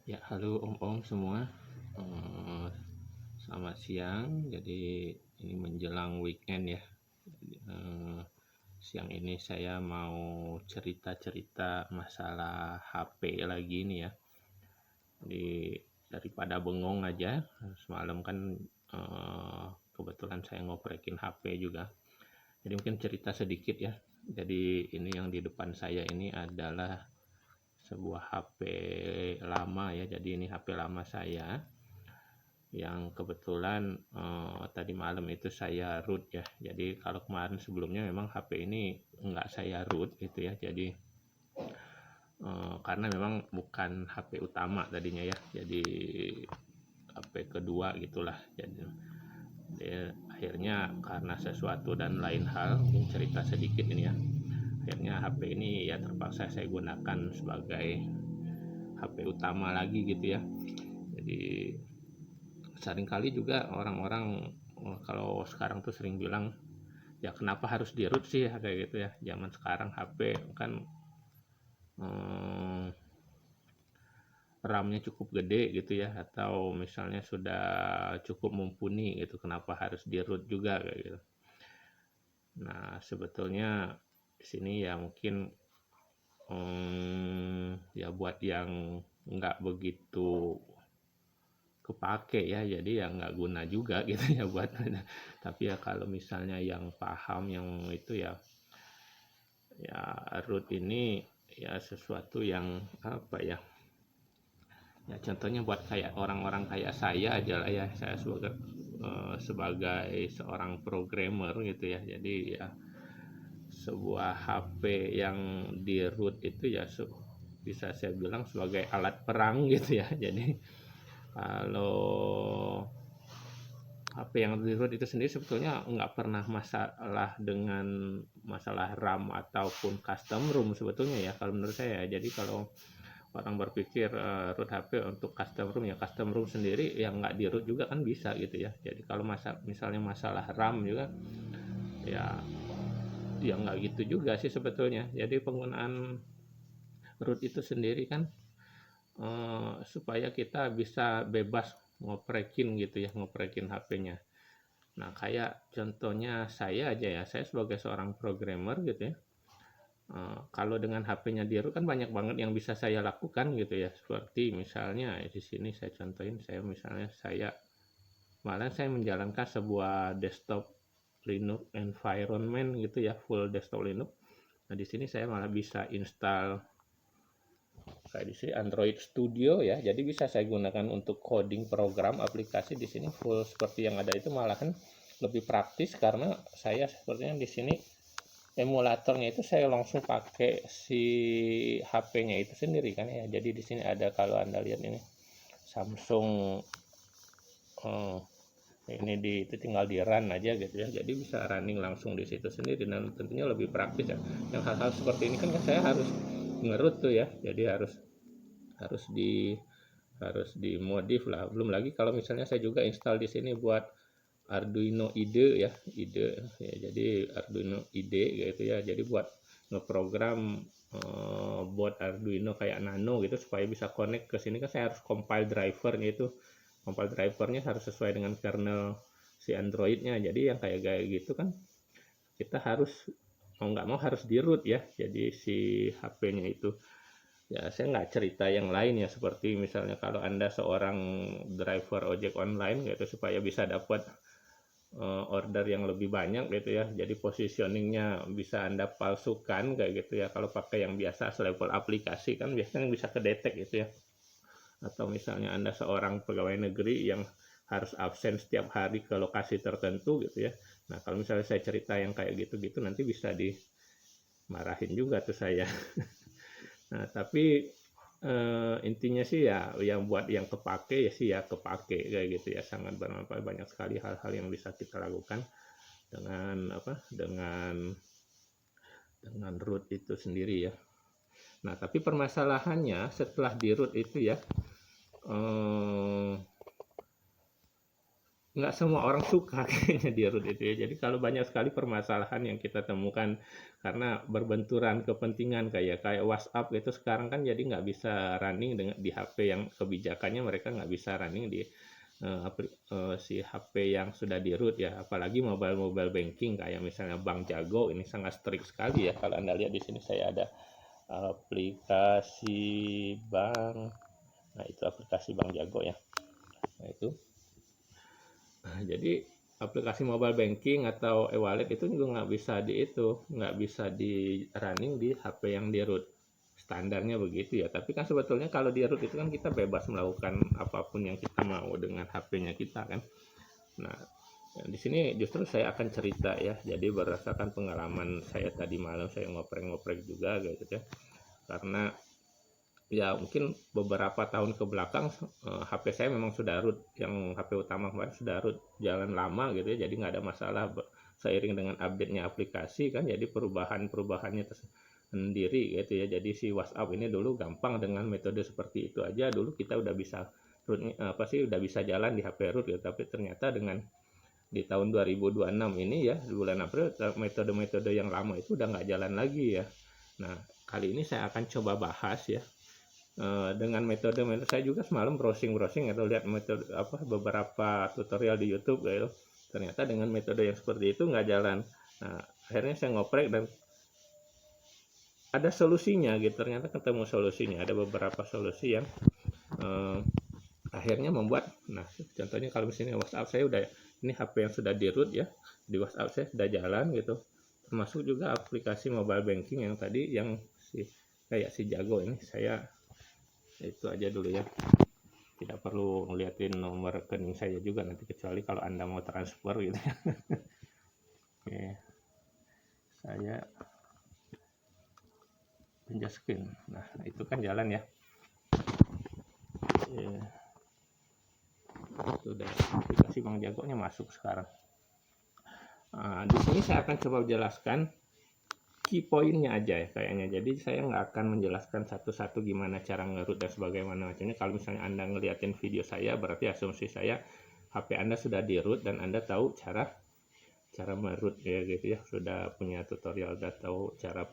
Ya, halo om-om semua. Eh, Selamat siang. Jadi ini menjelang weekend ya. Eh, Siang ini saya mau cerita-cerita masalah HP lagi nih ya. Jadi daripada bengong aja, semalam kan kebetulan saya ngoprekin HP juga. Jadi mungkin cerita sedikit ya. Jadi ini yang di depan saya ini adalah sebuah HP lama ya. Jadi ini HP lama saya yang kebetulan tadi malam itu saya root ya. Jadi kalau kemarin sebelumnya memang HP ini nggak saya root gitu ya. Jadi karena memang bukan HP utama tadinya ya. Jadi HP kedua gitulah. Jadi akhirnya karena sesuatu dan lain hal, mungkin cerita sedikit ini ya. Akhirnya HP ini ya terpaksa saya gunakan sebagai HP utama lagi gitu ya. Jadi seringkali juga orang-orang kalau sekarang tuh sering bilang ya kenapa harus di root sih kayak gitu ya, zaman sekarang HP kan RAM-nya cukup gede gitu ya, atau misalnya sudah cukup mumpuni gitu, kenapa harus di root juga kayak gitu. Nah sebetulnya di sini ya mungkin ya buat yang nggak begitu kepake ya, jadi ya nggak guna juga gitu ya buat tapi ya kalau misalnya yang paham yang itu ya, ya root ini ya sesuatu yang apa ya, ya contohnya buat kayak orang-orang kayak saya aja lah ya, saya sebagai seorang programmer gitu ya. Jadi ya sebuah HP yang di root itu ya bisa saya bilang sebagai alat perang gitu ya. Jadi kalau HP yang di root itu sendiri sebetulnya nggak pernah masalah dengan masalah RAM ataupun custom ROM sebetulnya ya kalau menurut saya. Jadi kalau orang berpikir root HP untuk custom ROM, ya custom ROM sendiri yang nggak di root juga kan bisa gitu ya. Jadi kalau misalnya masalah RAM juga ya nggak gitu juga sih sebetulnya. Jadi penggunaan root itu sendiri kan supaya kita bisa bebas ngoprekin gitu ya, ngoprekin HP-nya. Nah, kayak contohnya saya aja ya, saya sebagai seorang programmer gitu ya. Kalau dengan HP-nya di root kan banyak banget yang bisa saya lakukan gitu ya. Seperti misalnya di sini saya contohin, saya malah saya menjalankan sebuah desktop Linux environment gitu ya, full desktop Linux. Nah, di sini saya malah bisa install kayak di sini Android Studio ya. Jadi bisa saya gunakan untuk coding program aplikasi di sini full seperti yang ada itu, malah kan lebih praktis karena saya sepertinya di sini emulatornya itu saya langsung pakai si HP-nya itu sendiri kan ya. Jadi di sini ada, kalau Anda lihat ini Samsung eh, ini itu tinggal di run aja gitu ya. Jadi bisa running langsung di situ sendiri dan tentunya lebih praktis ya. Yang hal-hal seperti ini kan saya harus ngerut tuh ya. Jadi harus harus di harus dimodif lah. Belum lagi kalau misalnya saya juga install di sini buat Arduino IDE ya, IDE ya. Jadi Arduino IDE gitu ya. Jadi buat ngeprogram buat Arduino kayak Nano gitu supaya bisa connect ke sini kan saya harus compile drivernya itu. Compile drivernya harus sesuai dengan kernel si Androidnya. Jadi yang kayak gitu kan kita harus mau nggak mau harus di root ya. Jadi si HP-nya itu ya, saya nggak cerita yang lain ya, seperti misalnya kalau Anda seorang driver ojek online gitu supaya bisa dapat order yang lebih banyak gitu ya. Jadi positioningnya bisa Anda palsukan kayak gitu ya. Kalau pakai yang biasa selevel aplikasi kan biasanya bisa kedetek gitu ya. Atau misalnya Anda seorang pegawai negeri yang harus absen setiap hari ke lokasi tertentu gitu ya. Nah, kalau misalnya saya cerita yang kayak gitu-gitu nanti bisa dimarahin juga tuh saya. Nah, tapi intinya sih ya yang buat yang kepake ya sih ya kepake kayak gitu ya, sangat bermanfaat, banyak sekali hal-hal yang bisa kita lakukan dengan apa dengan root itu sendiri ya. Nah, tapi permasalahannya setelah di root itu ya, eh, nggak semua orang suka kayaknya di root itu ya. Jadi kalau banyak sekali permasalahan yang kita temukan karena berbenturan kepentingan kayak WhatsApp itu sekarang kan jadi nggak bisa running dengan di HP yang kebijakannya mereka nggak bisa running di si HP yang sudah di root ya. Apalagi mobile banking kayak misalnya Bank Jago ini sangat strict sekali ya. Kalau Anda lihat di sini saya ada aplikasi bank. Nah, itu aplikasi Bank Jago ya. Nah, itu. Nah, jadi aplikasi mobile banking atau e-wallet itu juga nggak bisa di running di HP yang di root. Standarnya begitu ya. Tapi kan sebetulnya kalau di root itu kan kita bebas melakukan apapun yang kita mau dengan HP-nya kita kan. Nah, di sini justru saya akan cerita ya. Jadi berdasarkan pengalaman saya tadi malam saya ngoprek-ngoprek juga gitu ya. Karena ya mungkin beberapa tahun ke belakang HP saya memang sudah root, yang HP utama kemarin sudah root jalan lama gitu ya, jadi nggak ada masalah. Seiring dengan update-nya aplikasi kan jadi perubahannya tersendiri gitu ya. Jadi si WhatsApp ini dulu gampang dengan metode seperti itu aja, dulu kita udah bisa root udah bisa jalan di HP root gitu. Tapi ternyata dengan di tahun 2026 ini ya di bulan April metode-metode yang lama itu udah nggak jalan lagi ya. Nah, kali ini saya akan coba bahas ya dengan metode saya juga semalam browsing atau lihat metode beberapa tutorial di YouTube gitu. Ternyata dengan metode yang seperti itu nggak jalan. Nah, akhirnya saya ngoprek dan ada solusinya gitu. Ternyata ketemu solusinya. Ada beberapa solusi yang akhirnya membuat, nah contohnya kalau misalnya WhatsApp saya udah, ini HP yang sudah di root ya, di WhatsApp saya sudah jalan gitu. Termasuk juga aplikasi mobile banking yang tadi yang kayak si Jago ini saya itu aja dulu ya, tidak perlu ngeliatin nomor rekening saya juga nanti, kecuali kalau Anda mau transfer gitu ya. Oke, saya pindah screen. Nah, itu kan jalan ya. Sudah aplikasi Bank Jagonya masuk sekarang. Nah, di sini saya akan coba jelaskan key pointnya aja ya kayaknya. Jadi saya nggak akan menjelaskan satu-satu gimana cara nge-root dan sebagaimana macamnya. Kalau misalnya Anda ngeliatin video saya, berarti asumsi saya HP Anda sudah di root dan Anda tahu cara meroot ya gitu ya. Sudah punya tutorial dan tahu cara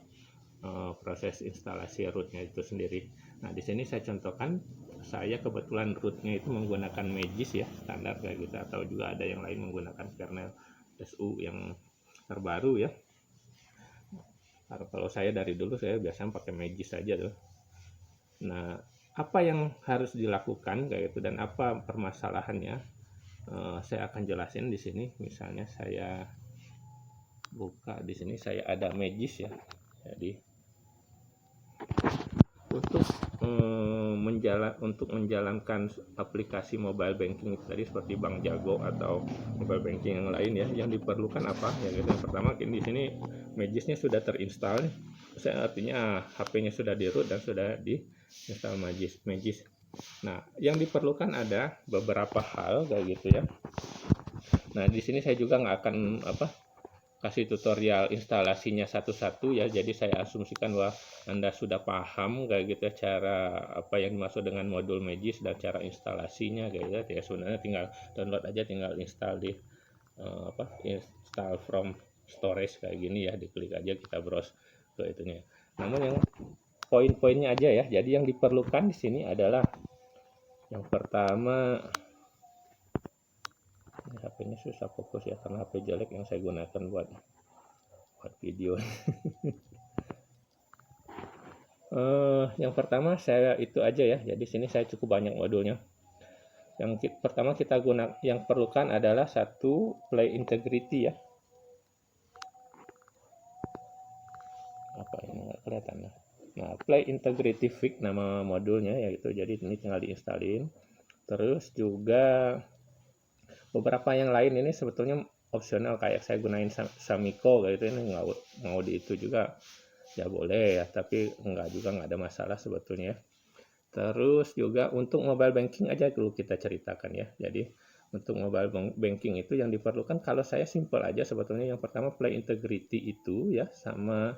proses instalasi rootnya itu sendiri. Nah, di sini saya contohkan, saya kebetulan rootnya itu menggunakan Magis ya, standar kayak gitu, atau juga ada yang lain menggunakan kernel SU yang terbaru ya. Kalau saya dari dulu saya biasanya pakai Magis saja tuh. Nah, apa yang harus dilakukan kayak gitu dan apa permasalahannya, saya akan jelasin di sini. Misalnya saya buka di sini, saya ada Magis ya. Jadi untuk menjalankan aplikasi mobile banking tadi seperti Bank Jago atau mobile banking yang lain ya, yang diperlukan apa ya gitu. Yang pertama di sini Magisnya sudah terinstall, saya artinya HP-nya sudah di root dan sudah diinstal Magis. Nah, yang diperlukan ada beberapa hal kayak gitu ya. Nah, di sini saya juga nggak akan kasih tutorial instalasinya satu-satu ya. Jadi saya asumsikan bahwa Anda sudah paham kayak gitu ya, cara apa yang dimaksud dengan modul Magis dan cara instalasinya kayak gitu ya. Sebenarnya tinggal download aja, tinggal install di install from storage kayak gini ya, diklik aja, kita browse ke itunya. Namun yang poin-poinnya aja ya. Jadi yang diperlukan di sini adalah yang pertama, HP-nya susah fokus ya karena HP jelek yang saya gunakan buat video. Yang pertama saya itu aja ya. Jadi sini saya cukup banyak modulnya. Yang pertama kita yang perlukan adalah satu Play Integrity ya. Apa ini nggak kelihatan ya? Nah, Play Integrity Fix nama modulnya yaitu. Jadi ini tinggal diinstalin. Terus juga beberapa yang lain ini sebetulnya opsional, kayak saya gunain Samico kayak itu, ini nggak mau di itu juga ya boleh ya, tapi nggak ada masalah sebetulnya. Terus juga untuk mobile banking aja dulu kita ceritakan ya. Jadi untuk mobile banking itu yang diperlukan, kalau saya simple aja sebetulnya. Yang pertama Play Integrity itu ya, sama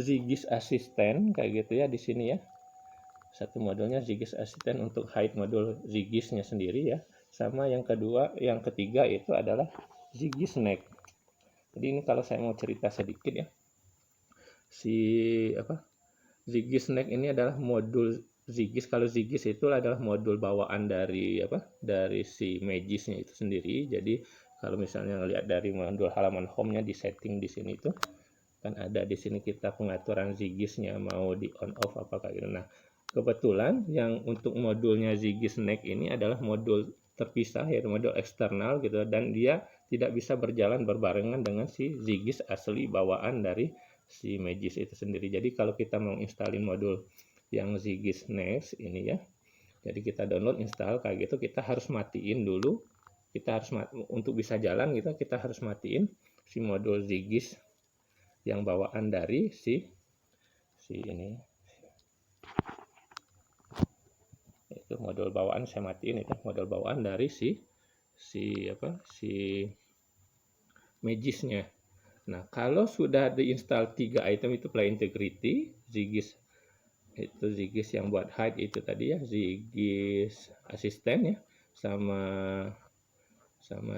Zigis Assistant kayak gitu ya di sini ya. Satu modulnya Zigis Assistant untuk hide modul Zigisnya sendiri ya. Sama yang ketiga itu adalah Zigis Next. Jadi ini kalau saya mau cerita sedikit ya. Zigis Next ini adalah modul Zigis. Kalau Zigis itu adalah modul bawaan dari si Magisnya itu sendiri. Jadi kalau misalnya lihat dari modul halaman home-nya di setting di sini itu kan ada di sini kita pengaturan Zigisnya mau di on off apakah gitu. Nah, kebetulan yang untuk modulnya Zigis Next ini adalah modul terpisah yaitu modul eksternal gitu, dan dia tidak bisa berjalan berbarengan dengan si Zigis asli bawaan dari si Magis itu sendiri. Jadi kalau kita mau instalin modul yang Zigis Next ini ya, jadi kita download install kayak gitu, kita harus matiin dulu. Kita harus untuk bisa jalan gitu, kita harus matiin si modul Zigis yang bawaan dari si ini. Itu modul bawaan saya matiin, itu modul bawaan dari si Magisnya. Nah, kalau sudah diinstal 3 item itu Play Integrity, Zigis itu Zigis yang buat hide itu tadi ya, Zigis Assistant ya, sama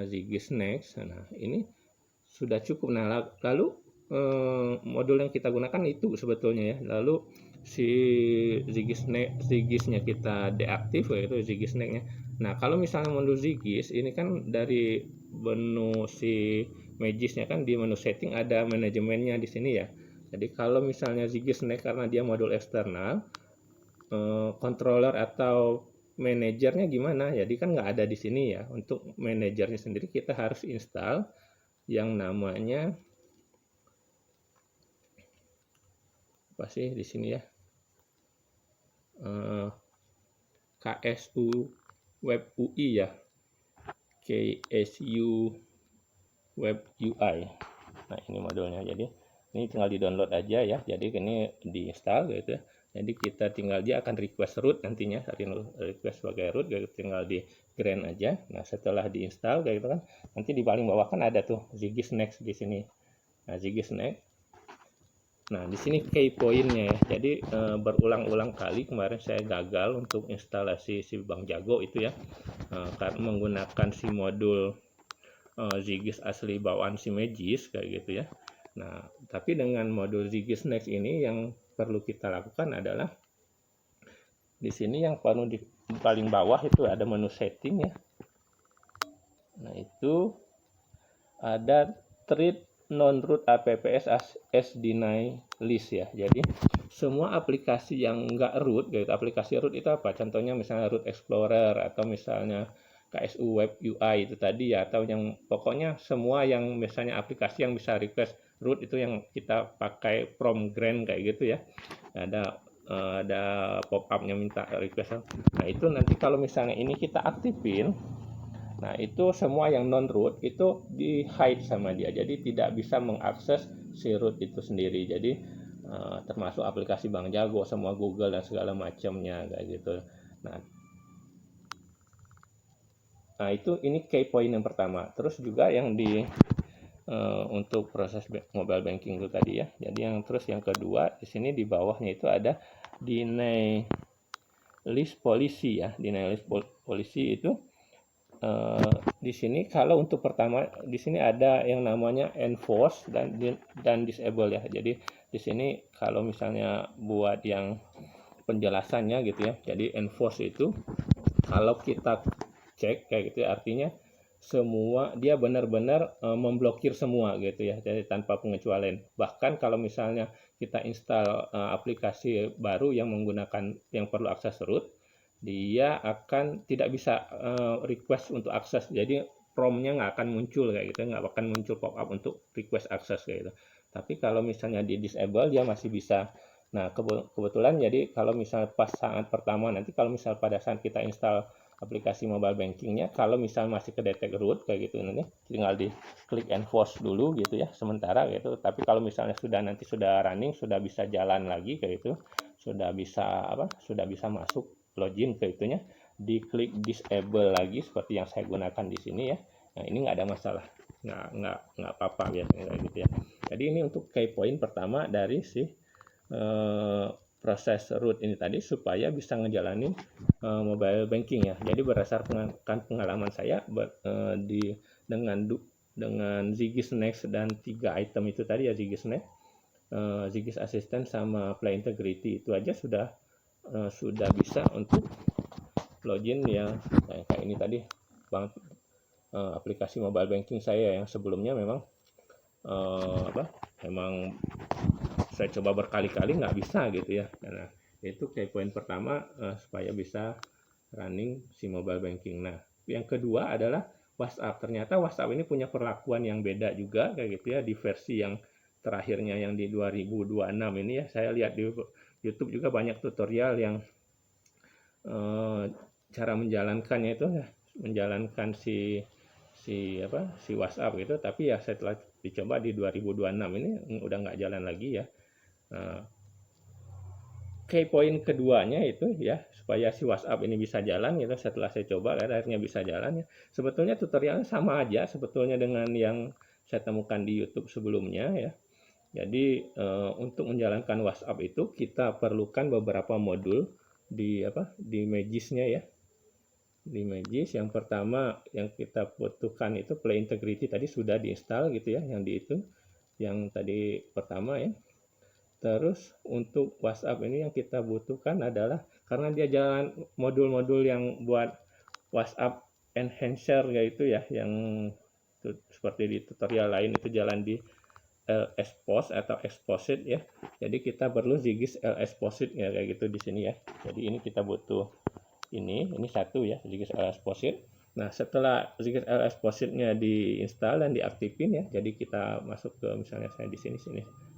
Zigis Next. Nah, ini sudah cukup. Nah, lalu modul yang kita gunakan itu sebetulnya ya. Lalu si Zigisnya kita deaktif yaitu Zigis Next-nya. Nah, kalau misalnya modul Zigis ini kan dari menu si Magisnya kan di menu setting ada manajemennya di sini ya. Jadi kalau misalnya Zigis Next karena dia modul eksternal, controller atau manajernya gimana? Jadi kan nggak ada di sini ya. Untuk manajernya sendiri kita harus install yang namanya apa sih di sini ya, KSU Web UI ya, KSU Web UI. Nah, ini modulnya. Jadi ini tinggal di download aja ya. Jadi ini diinstal gitu ya. Jadi kita tinggal, dia akan request root nantinya, request sebagai root, gitu, tinggal di grant aja. Nah, setelah diinstal kayak gitu kan, nanti di paling bawah kan ada tuh Zigis Next di sini. Nah, Zigis Next. Nah, di sini key point-nya ya. Jadi berulang-ulang kali kemarin saya gagal untuk instalasi si Bang Jago itu ya, karena menggunakan si modul Zigis asli bawaan si Magis kayak gitu ya. Nah, tapi dengan modul Zigis Next ini yang perlu kita lakukan adalah di sini yang di paling bawah itu ada menu setting ya. Nah, itu ada treat non-root apps as deny list ya. Jadi semua aplikasi yang nggak root, gitu. Aplikasi root itu apa? Contohnya misalnya Root Explorer atau misalnya KSU Web UI itu tadi ya, atau yang pokoknya semua yang misalnya aplikasi yang bisa request root itu yang kita pakai from grant kayak gitu ya. Ada pop-up-nya minta request. Nah, itu nanti kalau misalnya ini kita aktifin, nah, itu semua yang non-root itu di hide sama dia. Jadi tidak bisa mengakses si root itu sendiri. Jadi termasuk aplikasi Bang Jago, semua Google dan segala macamnya kayak gitu. Nah, itu ini key point yang pertama. Terus juga yang untuk proses mobile banking itu tadi ya. Jadi yang kedua di sini di bawahnya itu ada deny list policy ya. Deny list policy itu di sini kalau untuk pertama di sini ada yang namanya enforce dan disable ya. Jadi di sini kalau misalnya buat yang penjelasannya gitu ya. Jadi enforce itu kalau kita cek kayak gitu ya, artinya semua dia benar-benar memblokir semua gitu ya. Jadi tanpa pengecualian. Bahkan kalau misalnya kita install aplikasi baru yang menggunakan yang perlu akses root, dia akan tidak bisa request untuk akses. Jadi prompt-nya nggak akan muncul kayak gitu, nggak akan muncul pop-up untuk request akses kayak gitu. Tapi kalau misalnya di disable dia masih bisa. Nah, kebetulan jadi kalau misalnya pas saat pertama nanti kalau misal pada saat kita install aplikasi mobile bankingnya, kalau misal masih kedetek root kayak gitu nanti tinggal di klik enforce dulu gitu ya sementara gitu. Tapi kalau misalnya sudah running, sudah bisa jalan lagi kayak gitu, sudah bisa masuk login ke itunya, diklik disable lagi seperti yang saya gunakan di sini ya. Nah, ini nggak ada masalah, nggak apa-apa biasanya kayak gitu ya. Jadi ini untuk key point pertama dari si proses root ini tadi supaya bisa ngejalanin mobile banking ya. Jadi berdasarkan pengalaman saya dengan Zigis Next dan 3 item itu tadi ya, Zigis Next, Zigis Assistant sama Play Integrity, itu aja sudah bisa untuk login yang kayak ini tadi banget. Aplikasi mobile banking saya yang sebelumnya memang memang saya coba berkali-kali nggak bisa gitu ya. Nah, itu kayak poin pertama supaya bisa running si mobile banking. Nah, yang kedua adalah WhatsApp. Ternyata WhatsApp ini punya perlakuan yang beda juga kayak gitu ya, di versi yang terakhirnya yang di 2026 ini ya. Saya lihat di YouTube juga banyak tutorial yang cara menjalankannya itu ya, menjalankan si WhatsApp gitu, tapi ya setelah dicoba di 2026 ini udah nggak jalan lagi ya. Key point keduanya itu ya, supaya si WhatsApp ini bisa jalan gitu, setelah saya coba akhirnya bisa jalan ya. Sebetulnya tutorialnya sama aja sebetulnya dengan yang saya temukan di YouTube sebelumnya ya. Jadi untuk menjalankan WhatsApp itu kita perlukan beberapa modul di Magis-nya ya. Di Magis yang pertama yang kita butuhkan itu Play Integrity, tadi sudah diinstal gitu ya, yang tadi pertama ya. Terus untuk WhatsApp ini yang kita butuhkan adalah, karena dia jalan modul-modul yang buat WhatsApp enhancer yaitu ya, yang seperti di tutorial lain itu jalan di LS-Post atau Exposit ya. Jadi kita perlu Zigis LS-Posit ya, kayak gitu di sini ya. Jadi ini kita butuh ini satu ya, Zigis LS-Posit. Nah, setelah Zigis LS-Positnya diinstal dan diaktifin ya, jadi kita masuk ke, misalnya saya di sini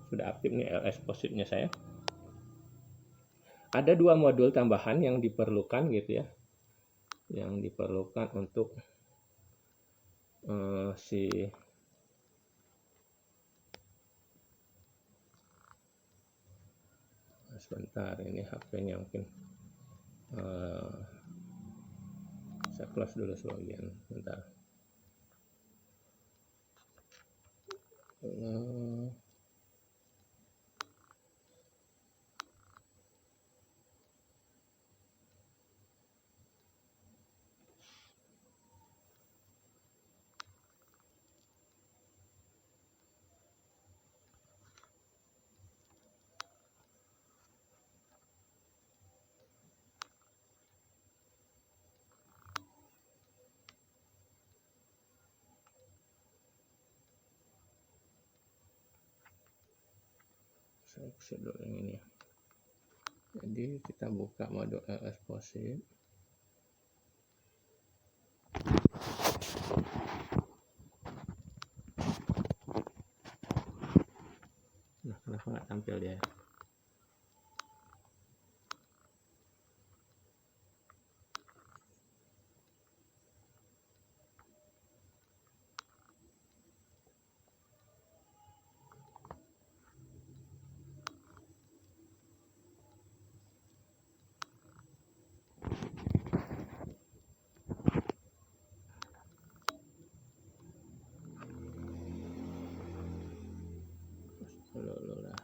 sudah aktif nih LS-Positnya saya. Ada 2 modul tambahan yang diperlukan gitu ya, yang diperlukan untuk sebentar, ini HP-nya mungkin saya close dulu sebagian, bentar. Saya exit dulu yang ini ya. Jadi kita buka modul LS-Posit. Nah, kenapa nggak tampil dia? Dulu lah.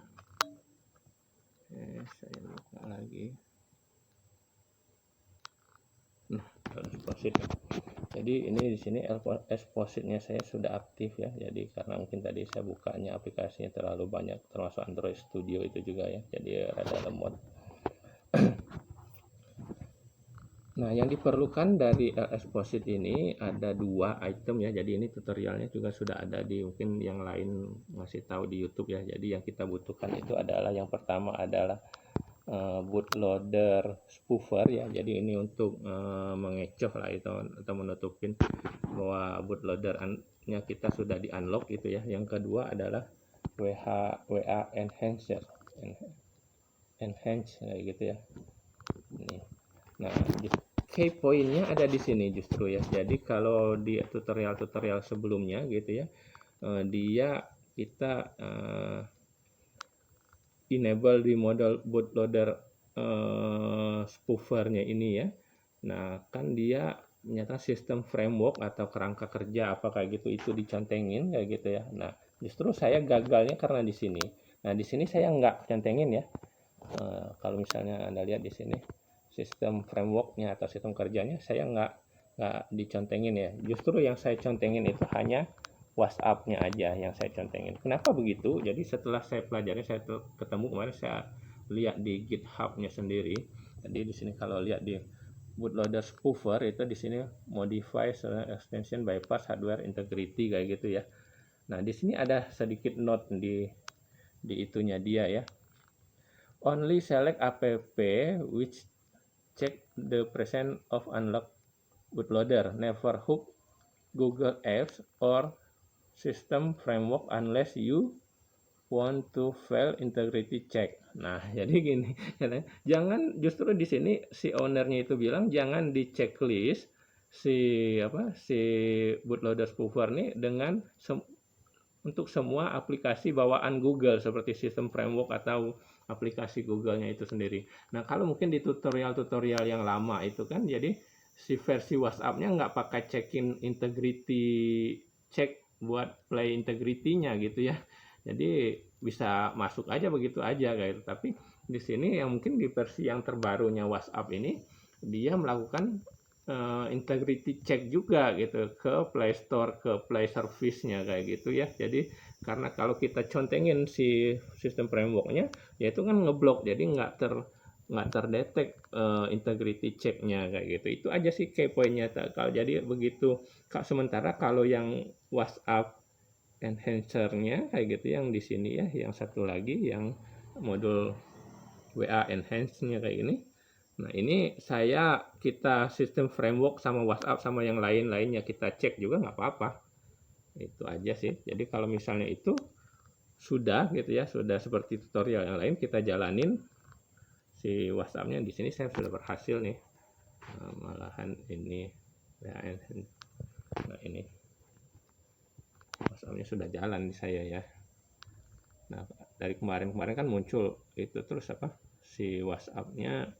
Saya buka lagi. Nah, LS-Posit. Jadi ini di sini LS-Positnya saya sudah aktif ya. Jadi karena mungkin tadi saya bukanya aplikasinya terlalu banyak, termasuk Android Studio itu juga ya. Jadi ada lemot. Nah, yang diperlukan dari LS-Posit ini ada 2 item ya. Jadi ini tutorialnya juga sudah ada di, mungkin yang lain masih tahu di YouTube ya. Jadi yang kita butuhkan itu adalah, yang pertama adalah bootloader spoofer ya. Jadi ini untuk mengecoh lah itu, atau menutupin bahwa bootloader-nya kita sudah di unlock gitu ya. Yang kedua adalah WA enhancer gitu ya. Ini. Nah, key point-nya ada di sini justru ya. Jadi kalau di tutorial-tutorial sebelumnya gitu ya, kita enable di model bootloader spoofernya ini ya. Nah, kan dia menyatakan sistem framework atau kerangka kerja apa kayak gitu, itu dicentengin kayak gitu ya. Nah, justru saya gagalnya karena di sini. Nah, di sini saya nggak centengin ya. Kalau misalnya Anda lihat di sini sistem frameworknya atau sistem kerjanya saya nggak dicontengin ya. Justru yang saya contengin itu hanya WhatsApp-nya aja yang saya contengin. Kenapa begitu? Jadi setelah saya pelajari, saya ketemu kemarin, saya lihat di GitHub-nya sendiri. Jadi di sini kalau lihat di bootloader spoofer itu di sini modify extension bypass hardware integrity kayak gitu ya. Nah, di sini ada sedikit note di itunya dia ya. Only select app which check the presence of unlocked bootloader. Never hook Google Apps or system framework unless you want to fail integrity check. Nah, jadi gini, jangan, justru di sini si ownernya itu bilang jangan di checklist si bootloader spoofer nih dengan untuk semua aplikasi bawaan Google seperti sistem framework atau aplikasi Google-nya itu sendiri. Nah, kalau mungkin di tutorial-tutorial yang lama itu kan, jadi si versi WhatsApp-nya nggak pakai checking integrity check buat play integrity-nya gitu ya. Jadi bisa masuk aja begitu aja kayak gitu. Tapi di sini yang mungkin di versi yang terbarunya WhatsApp ini dia melakukan integrity check juga gitu ke Play Store, ke Play Service-nya kayak gitu ya. Jadi karena kalau kita contengin si sistem framework-nya, ya itu kan ngeblok, jadi nggak terdetek integrity check-nya kayak gitu. Itu aja sih key point-nya. Kalau jadi begitu. Sementara kalau yang WhatsApp enhancer-nya kayak gitu yang di sini ya, yang satu lagi yang modul WA enhance-nya kayak ini. Nah, ini kita sistem framework sama WhatsApp sama yang lain-lainnya kita cek juga nggak apa-apa. Itu aja sih. Jadi kalau misalnya itu sudah gitu ya, sudah seperti tutorial yang lain kita jalanin si WhatsApp-nya. Di sini saya sudah berhasil nih. Malahan ini nah ini WhatsApp-nya sudah jalan di saya ya. Nah, dari kemarin-kemarin kan muncul itu terus si WhatsApp-nya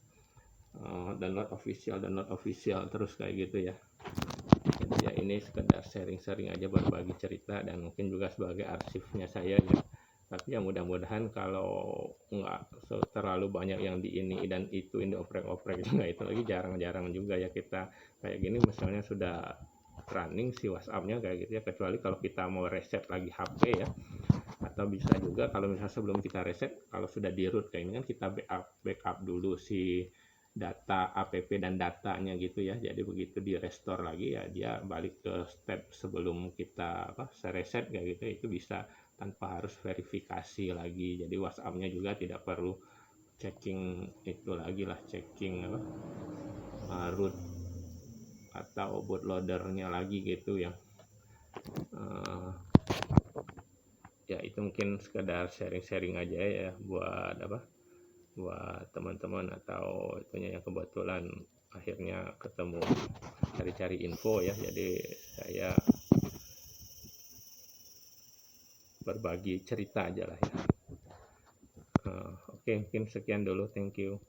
download official terus kayak gitu ya. Jadi ya ini sekedar sharing-sharing aja, berbagi cerita dan mungkin juga sebagai arsipnya saya ya. Tapi ya mudah-mudahan kalau nggak terlalu banyak yang di ini dan itu ini oprek-oprek juga, itu lagi jarang-jarang juga ya kita kayak gini misalnya sudah running si WhatsApp-nya kayak gitu ya, kecuali kalau kita mau reset lagi HP ya, atau bisa juga kalau misalnya sebelum kita reset, kalau sudah di root kayak ini kan kita backup dulu si data app dan datanya gitu ya. Jadi begitu di restore lagi ya dia balik ke step sebelum kita reset kayak gitu, itu bisa tanpa harus verifikasi lagi. Jadi WhatsApp-nya juga tidak perlu checking itu lagi lah, checking root atau bootloader-nya lagi gitu ya. Ya itu mungkin sekedar sharing-sharing aja ya buat buat teman-teman atau itunya yang kebetulan akhirnya ketemu cari-cari info ya. Jadi saya berbagi cerita aja lah ya. Oke, mungkin sekian dulu, thank you.